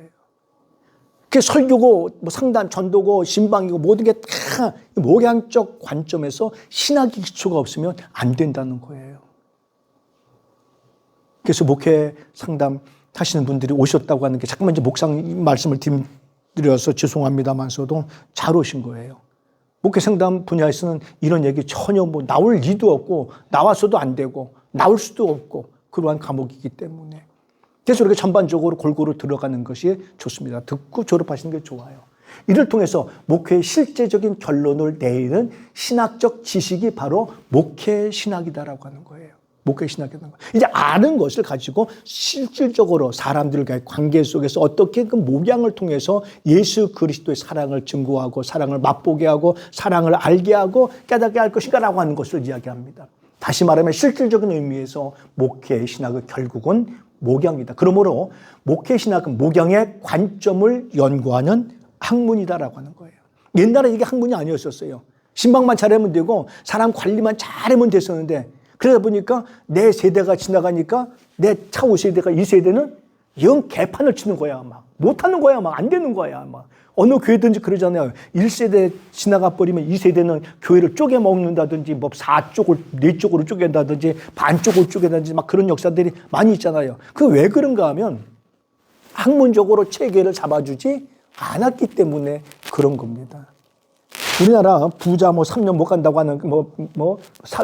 그게 설교고, 뭐 상단, 전도고, 신방이고 모든 게 다 목양적 관점에서 신학의 기초가 없으면 안 된다는 거예요. 그래서 목회 상담 하시는 분들이 오셨다고 하는 게 잠깐만 이제 목사님 말씀을 드려서 죄송합니다만서도 잘 오신 거예요. 목회 상담 분야에서는 이런 얘기 전혀 뭐 나올 리도 없고 나왔어도 안 되고 나올 수도 없고 그러한 과목이기 때문에 그래서 이렇게 전반적으로 골고루 들어가는 것이 좋습니다. 듣고 졸업하시는 게 좋아요. 이를 통해서 목회의 실제적인 결론을 내리는 신학적 지식이 바로 목회 신학이다라고 하는 거예요. 목회 신학이라는 거. 이제 아는 것을 가지고 실질적으로 사람들과의 관계 속에서 어떻게 그 목양을 통해서 예수 그리스도의 사랑을 증거하고 사랑을 맛보게 하고 사랑을 알게 하고 깨닫게 할 것인가라고 하는 것을 이야기합니다. 다시 말하면 실질적인 의미에서 목회 신학은 결국은 목양이다. 그러므로 목회 신학은 목양의 관점을 연구하는 학문이다라고 하는 거예요. 옛날에 이게 학문이 아니었었어요. 신방만 잘하면 되고 사람 관리만 잘하면 됐었는데 그러다 보니까 내 세대가 지나가니까 내 차후 세대가 이 세대는 영 개판을 치는 거야. 막 못하는 거야. 막 안 되는 거야. 막 어느 교회든지 그러잖아요. 1세대 지나가 버리면 2세대는 교회를 쪼개 먹는다든지 뭐 4쪽을 4쪽으로 쪼갠다든지 반쪽을 쪼갠다든지 막 그런 역사들이 많이 있잖아요. 그 왜 그런가 하면 학문적으로 체계를 잡아주지 않았기 때문에 그런 겁니다. 우리나라 부자 뭐 3년 못 간다고 하는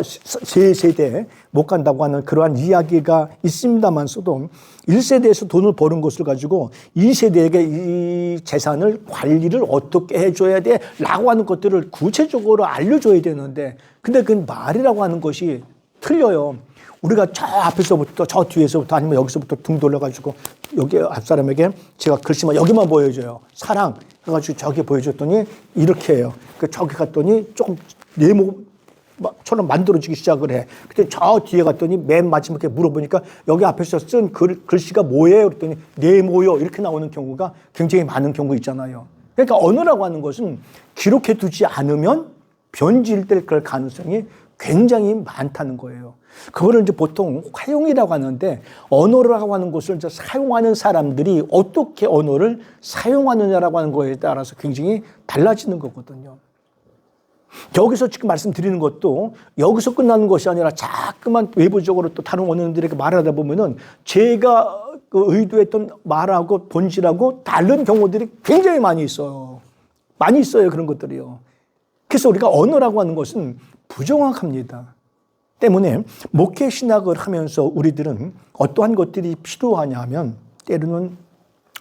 세 세대 못 간다고 하는 그러한 이야기가 있습니다만서도 1세대에서 돈을 버는 것을 가지고 2세대에게 이 재산을 관리를 어떻게 해줘야 돼? 라고 하는 것들을 구체적으로 알려줘야 되는데 근데 그 말이라고 하는 것이 틀려요. 우리가 저 앞에서부터 저 뒤에서부터 아니면 여기서부터 등 돌려가지고 여기 앞사람에게 제가 글씨만 여기만 보여줘요. 사랑 해가지고 저기 보여줬더니 이렇게 해요. 그 저기 갔더니 조금 네모처럼 만들어지기 시작을 해. 그때 저 뒤에 갔더니 맨 마지막에 물어보니까 여기 앞에서 쓴 글씨가 뭐예요? 그랬더니 네모요. 이렇게 나오는 경우가 굉장히 많은 경우 있잖아요. 그러니까 언어라고 하는 것은 기록해 두지 않으면 변질될 그럴 가능성이 굉장히 많다는 거예요. 그거를 이제 보통 활용이라고 하는데 언어라고 하는 것을 이제 사용하는 사람들이 어떻게 언어를 사용하느냐라고 하는 거에 따라서 굉장히 달라지는 거거든요. 여기서 지금 말씀드리는 것도 여기서 끝나는 것이 아니라 자꾸만 외부적으로 또 다른 원어민들에게 말하다 보면은 제가 그 의도했던 말하고 본질하고 다른 경우들이 굉장히 많이 있어요. 많이 있어요. 그런 것들이요. 그래서 우리가 언어라고 하는 것은 부정확합니다. 때문에 목회 신학을 하면서 우리들은 어떠한 것들이 필요하냐 하면 때로는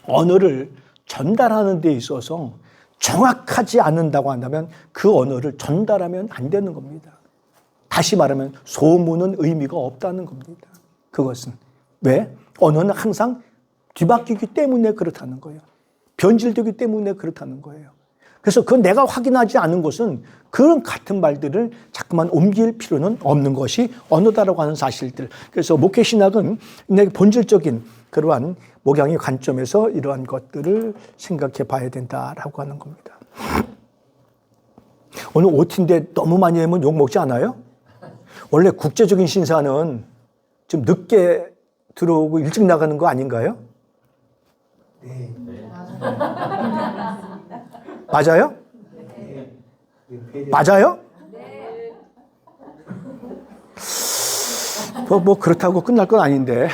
언어를 전달하는 데 있어서 정확하지 않는다고 한다면 그 언어를 전달하면 안 되는 겁니다. 다시 말하면 소문은 의미가 없다는 겁니다. 그것은. 왜? 언어는 항상 뒤바뀌기 때문에 그렇다는 거예요. 변질되기 때문에 그렇다는 거예요. 그래서 그 내가 확인하지 않은 것은 그런 같은 말들을 자꾸만 옮길 필요는 없는 것이 언어다라고 하는 사실들. 그래서 목회신학은 내 본질적인 그러한 목양의 관점에서 이러한 것들을 생각해 봐야 된다라고 하는 겁니다. 오늘 OT인데 너무 많이 하면 욕 먹지 않아요? 원래 국제적인 신사는 좀 늦게 들어오고 일찍 나가는 거 아닌가요?
네.
맞아요?
네.
맞아요? 뭐 그렇다고 끝날 건 아닌데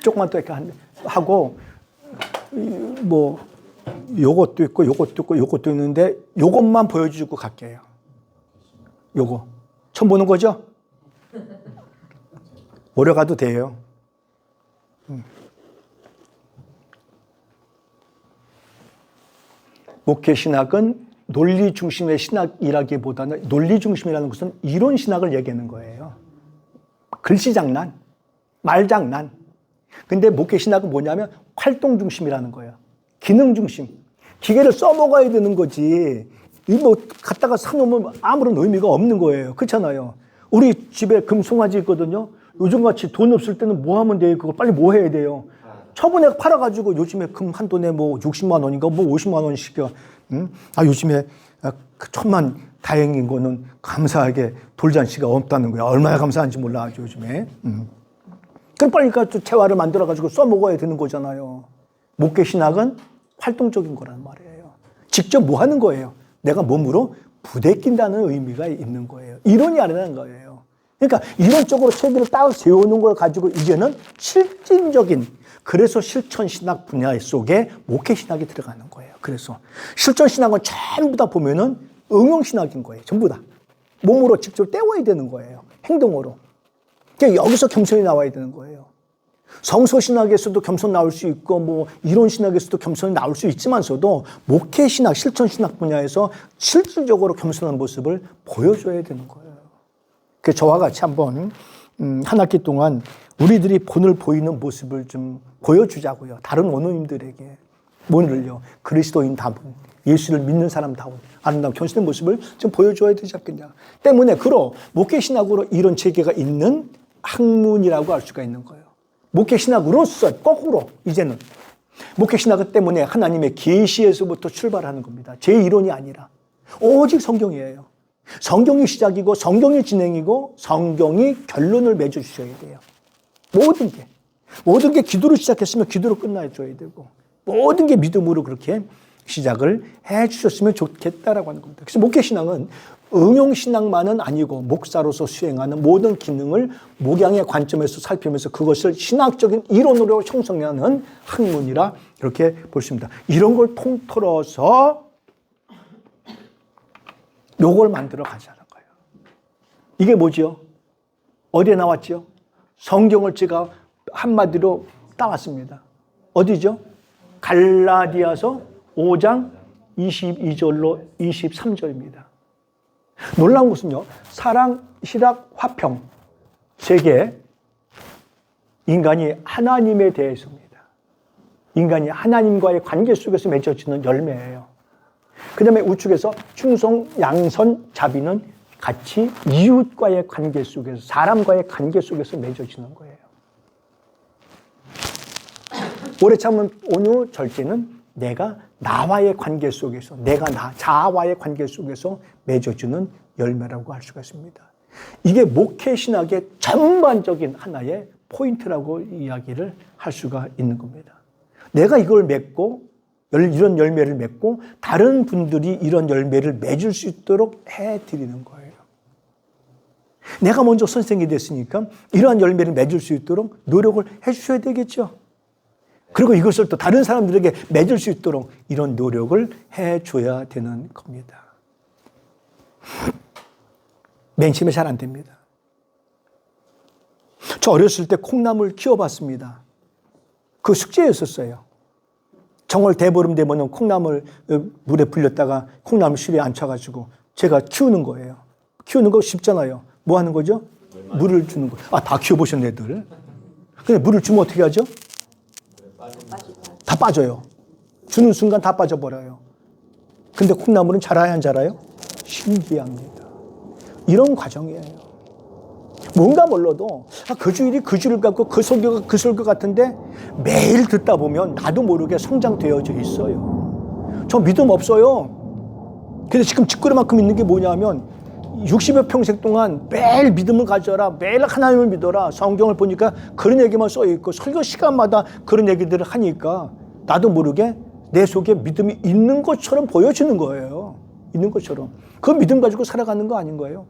조금만 더 이렇게 하고 뭐 요것도 있고 요것도 있고 요것도 있는데 요것만 보여주고 갈게요. 요거 처음 보는 거죠? 오래 가도 돼요. 목회신학은 논리 중심의 신학이라기보다는 논리 중심이라는 것은 이론 신학을 얘기하는 거예요. 글씨 장난, 말 장난. 근데 목회신학은 뭐냐면 활동 중심이라는 거예요. 기능 중심. 기계를 써먹어야 되는 거지. 이 뭐 갖다가 사놓으면 아무런 의미가 없는 거예요. 그렇잖아요. 우리 집에 금 송아지 있거든요. 요즘같이 돈 없을 때는 뭐 하면 돼요? 그거 빨리 뭐 해야 돼요? 처분에 팔아가지고 요즘에 금 한 돈에 뭐 60만 원인가 뭐 50만 원씩이야. 요즘에 천만 다행인 거는 감사하게 돌잔치가 없다는 거야. 얼마나 감사한지 몰라 요즘에. 그럼 빨리 또 재화를 만들어가지고 써먹어야 되는 거잖아요. 목회신학은 활동적인 거란 말이에요. 직접 뭐 하는 거예요? 내가 몸으로 부대낀다는 의미가 있는 거예요. 이론이 아니라는 거예요. 그러니까 이론적으로 체계를 딱 세우는 걸 가지고 이제는 실질적인 그래서 실천신학 분야 속에 목회신학이 들어가는 거예요. 그래서 실천신학은 전부 다 보면은 응용신학인 거예요. 전부 다. 몸으로 직접 때워야 되는 거예요. 행동으로. 그러니까 여기서 겸손이 나와야 되는 거예요. 성서신학에서도 겸손 나올 수 있고 뭐 이론신학에서도 겸손이 나올 수 있지만서도 목회신학, 실천신학 분야에서 실질적으로 겸손한 모습을 보여줘야 되는 거예요. 그래서 저와 같이 한번 한 학기 동안 우리들이 오늘 보이는 모습을 좀 보여주자고요. 다른 원로님들에게. 뭐를요? 그리스도인다운, 예수를 믿는 사람다운 아름다운 겸손한 모습을 좀 보여줘야 되지 않겠냐. 때문에 목회신학으로 이런 체계가 있는 학문이라고 할 수가 있는 거예요. 목회신학으로서 거꾸로 이제는 목회신학 때문에 하나님의 계시에서부터 출발하는 겁니다. 제 이론이 아니라 오직 성경이에요. 성경이 시작이고 성경이 진행이고 성경이 결론을 맺어주셔야 돼요. 모든 게 기도로 시작했으면 기도로 끝나줘야 되고 모든 게 믿음으로 그렇게 시작을 해 주셨으면 좋겠다라고 하는 겁니다. 그래서 목회신앙은 응용신앙만은 아니고 목사로서 수행하는 모든 기능을 목양의 관점에서 살피면서 그것을 신학적인 이론으로 형성하는 학문이라 이렇게 볼 수 있습니다. 이런 걸 통틀어서 요걸 만들어 가자는 거예요. 이게 뭐죠? 어디에 나왔죠? 성경을 제가 한마디로 따왔습니다. 어디죠? 갈라디아서 5장 22절로 23절입니다. 놀라운 것은요, 사랑, 실학, 화평, 세 개, 인간이 하나님에 대해서입니다. 인간이 하나님과의 관계 속에서 맺어지는 열매예요. 그 다음에 우측에서 충성, 양선, 자비는 같이 이웃과의 관계 속에서, 사람과의 관계 속에서 맺어지는 거예요. 오래 참은 온유, 절제는 내가 나와의 관계 속에서, 자아와의 관계 속에서 맺어주는 열매라고 할 수가 있습니다. 이게 목회신학의 전반적인 하나의 포인트라고 이야기를 할 수가 있는 겁니다. 내가 이걸 맺고, 이런 열매를 맺고, 다른 분들이 이런 열매를 맺을 수 있도록 해드리는 거예요. 내가 먼저 선생이 됐으니까 이러한 열매를 맺을 수 있도록 노력을 해주셔야 되겠죠. 그리고 이것을 또 다른 사람들에게 맺을 수 있도록 이런 노력을 해줘야 되는 겁니다. 맨 처음에 잘 안 됩니다. 저 어렸을 때 콩나물 키워봤습니다. 그 숙제였었어요. 정월 대보름 되면은 콩나물 물에 불렸다가 콩나물 실에 앉혀가지고 제가 키우는 거예요. 키우는 거 쉽잖아요. 뭐 하는 거죠? 물을 주는 거. 아, 다 키워보셨네, 애들. 근데 물을 주면 어떻게 하죠? 다 빠져요. 주는 순간 다 빠져버려요. 근데 콩나물은 자라야 안 자라요? 신기합니다. 이런 과정이에요. 뭔가 몰라도 그 주일이 그 주를 갖고 그 설교가 그 설교 같은데 매일 듣다 보면 나도 모르게 성장되어져 있어요. 저 믿음 없어요. 근데 지금 직거래만큼 있는 게 뭐냐면 60여 평생 동안 매일 믿음을 가져라. 매일 하나님을 믿어라. 성경을 보니까 그런 얘기만 써 있고 설교 시간마다 그런 얘기들을 하니까 나도 모르게 내 속에 믿음이 있는 것처럼 보여지는 거예요. 있는 것처럼. 그 믿음 가지고 살아가는 거 아닌 거예요.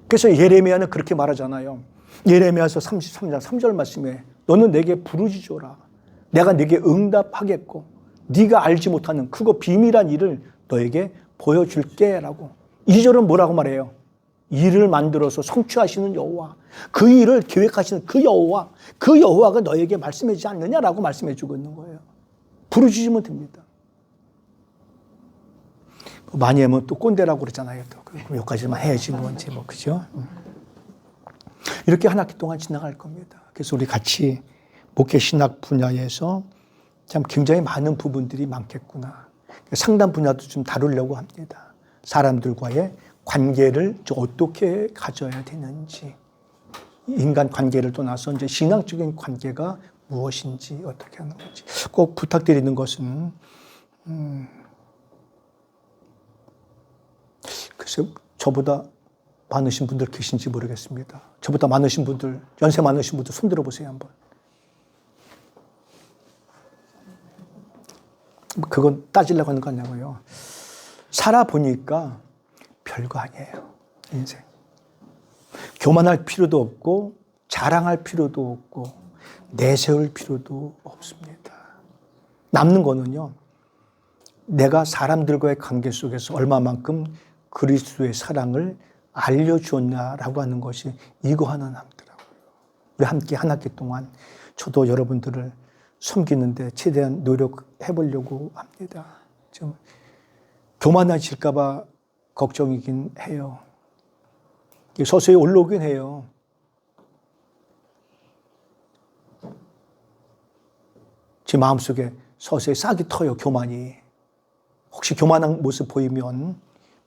그래서 예레미야는 그렇게 말하잖아요. 예레미야서 33장 3절 말씀에 너는 내게 부르짖어라. 내가 내게 응답하겠고 네가 알지 못하는 그거 비밀한 일을 너에게 보여줄게 라고. 2절은 뭐라고 말해요? 일을 만들어서 성취하시는 여호와, 그 일을 계획하시는 그 여호와, 그 여호와가 너에게 말씀하지 않느냐라고 말씀해 주고 있는 거예요. 부르짖으면 됩니다. 많이 하면 또 꼰대라고 그러잖아요. 또 여기까지만 해야지 뭔지 뭐 그죠? 이렇게 한 학기 동안 지나갈 겁니다. 그래서 우리 같이 목회 신학 분야에서 참 굉장히 많은 부분들이 많겠구나. 상담 분야도 좀 다루려고 합니다. 사람들과의 관계를 어떻게 가져야 되는지, 인간 관계를 떠나서 이제 신앙적인 관계가 무엇인지 어떻게 하는 건지 꼭 부탁드리는 것은 글쎄 저보다 많으신 분들 계신지 모르겠습니다. 저보다 많으신 분들, 연세 많으신 분들 손 들어보세요 한번. 그건 따지려고 하는 거 아니고요. 살아보니까 별거 아니에요. 인생. 교만할 필요도 없고 자랑할 필요도 없고 내세울 필요도 없습니다. 남는 거는요. 내가 사람들과의 관계 속에서 얼마만큼 그리스도의 사랑을 알려주었냐라고 하는 것이 이거 하나 남더라고요. 우리 함께 한 학기 동안 저도 여러분들을 섬기는데 최대한 노력해 보려고 합니다. 좀 교만하실까 봐 걱정이긴 해요. 서서히 올라오긴 해요. 제 마음속에 서서히 싹이 터요, 교만이. 혹시 교만한 모습 보이면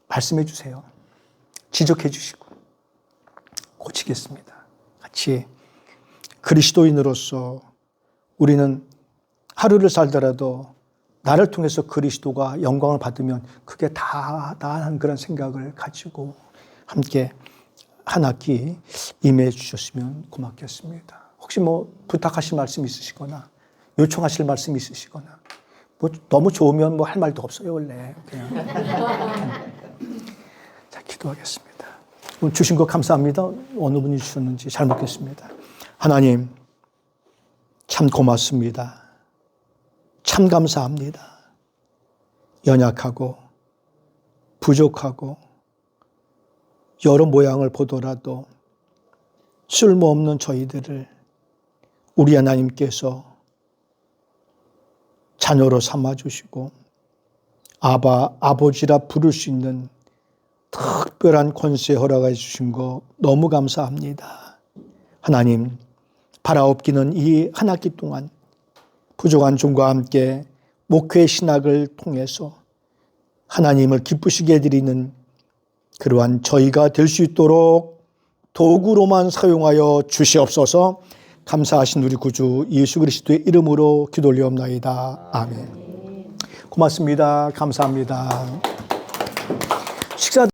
말씀해 주세요. 지적해 주시고 고치겠습니다. 같이 그리스도인으로서 우리는 하루를 살더라도 나를 통해서 그리스도가 영광을 받으면 그게 다한 그런 생각을 가지고 함께 한 학기 임해 주셨으면 고맙겠습니다. 혹시 뭐 부탁하실 말씀 있으시거나 요청하실 말씀 있으시거나 뭐 너무 좋으면 뭐 할 말도 없어요 원래 그냥. 자 기도하겠습니다. 오늘 주신 거 감사합니다. 어느 분이 주셨는지 잘 먹겠습니다. 하나님 참 고맙습니다. 참 감사합니다. 연약하고 부족하고 여러 모양을 보더라도 쓸모없는 저희들을 우리 하나님께서 자녀로 삼아주시고 아버지라 부를 수 있는 특별한 권세 허락해 주신 거 너무 감사합니다. 하나님 바라옵기는 이 한 학기 동안 부족한 종과 함께 목회 신학을 통해서 하나님을 기쁘시게 해드리는 그러한 저희가 될 수 있도록 도구로만 사용하여 주시옵소서. 감사하신 우리 구주 예수 그리스도의 이름으로 기도 올리옵나이다. 아멘. 고맙습니다. 감사합니다.